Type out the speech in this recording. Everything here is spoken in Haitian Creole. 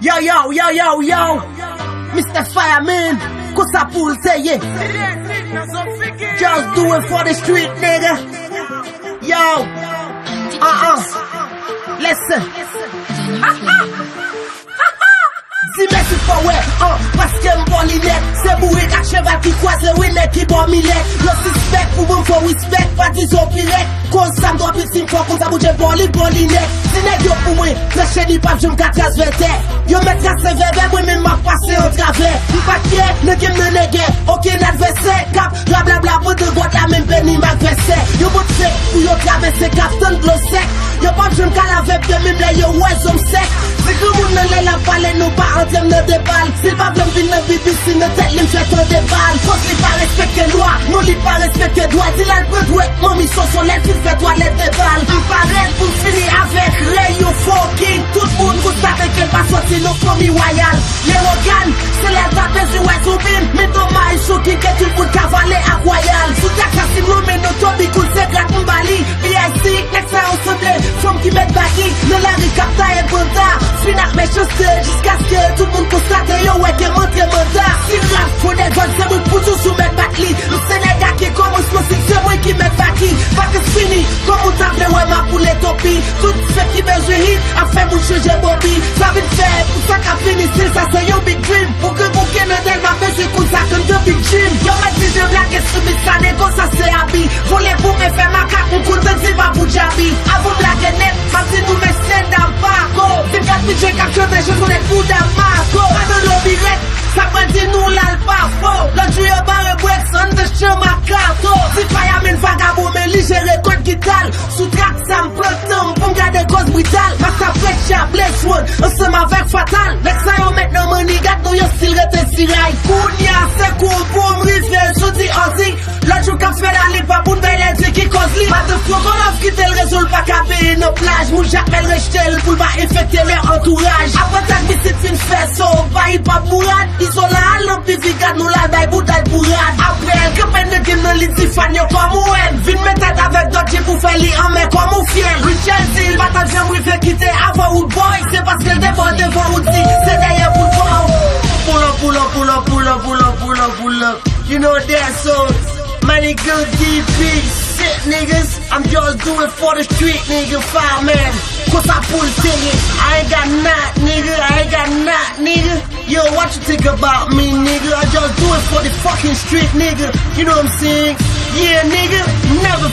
Yo, Mr. Fireman, kosa pou l'teye. Just do it for the street, nigga. Yo, listen. Si mesi for we, paske m'bon linet. Se bourik ak cheval ki kwaze wine ki bon milet. Yo suspect pou m'm for respect, pa dizon pirek. Kon sa m'dwa pisim for kon sa bouje bon linet. Si neg yo pou mwen, fleche ni pap jom ka transvete. Yo met kase vebe, mwen men ma pase an trave. M'pakye, nege m'nege, oken advese. Kap, bla bla bla, pou de got la men peni m'agvese. Yo bout fek, pou yo travese, kap ton glo sek. Yo pap jom ka la vep, yo mim le yo wezom sek. Si kou moun nan le la pale, nou pa antyem nan debal. Si pa vlom vin nan bibi, si nan tet lim fèt an debal. Kos li pa respekte loi, nou li pa respekte doa. Di lan pre dwek, momi son let, fil fè toalet debal. M'parel pou fini avek Rayo fucking. Tout moun konstate kel pa soti nou komi royal. Le Rogan, se le tape zi wè zoubin. Men doma yi choki ke tout moun kavale ak royal. Sou tak kasi nou men nou tobi koul se grat m'bali. B.I.C. nek sa ensemble, fom ki met baki. Ne la rikapta e banda. Finak me choste, jiska ske tout moun konstate yo weke montre manda. Si rap fone zon se moun poutou sou met bakli. Nou Senega ki komons monsik se mwen ki met baki. Bakis fini, kom ou table wè ma pou le topi. Tout se ki bejwe hit, a fe moun cheje bobi. Sa vin fe, pou sa ka fini sil, sa se yo big dream. Pou ke bouke ne del ma bejwe koun sa kon de big dream. Yo met si je blage soumi sa nego sa se abi. Vole pou me fe makak moun koun ten si va pou jabi. Avon blage net, ma si nou me sen dan bako. Vin kat mi je kak chote, je konen pou dan mako. Anon lo biret, sa kwen di nou lal pa fo. Lon jou yo bare bwek, son de che makato. Si Fireman vagabou men li jere kod gital. Sou trak sa m'plotom pou m'gade koz brital. Masa Fletcher, Blazewood, ansem avek fatal. Lek sa yo met nan manigat nou yo stil rete siray. Kounya se kou pou m'rive, jodi ozi. Lon jou kap fè dali pa pou n'bele di ki koz li. Mate Flogonov kite l rezol pa kabe no plaj. Mou jakmel rejtel pou l'ba infekte le entourage. Apre tak bisit fin fè so, ba hip hop mourad. Isola alon pi vigad nou la bay boudal pou rad. Apre el kepen de gim nan li di fan yo kom ou en. Vin metet avek dodje pou fè li anmen kom ou fien. Richel Zil, batal jem rive kite avon ou boy. Se paske l devon ou di, se deye pou l'boy. Pull up. You know that song. Many good DP, shit niggas. I'm just doing for the street, nigga. Fireman, cause I pull thing. I ain't got not, nigga. Yo, what you think about me, nigga? I just do it for the fucking street, nigga. You know what I'm saying? Yeah, nigga, never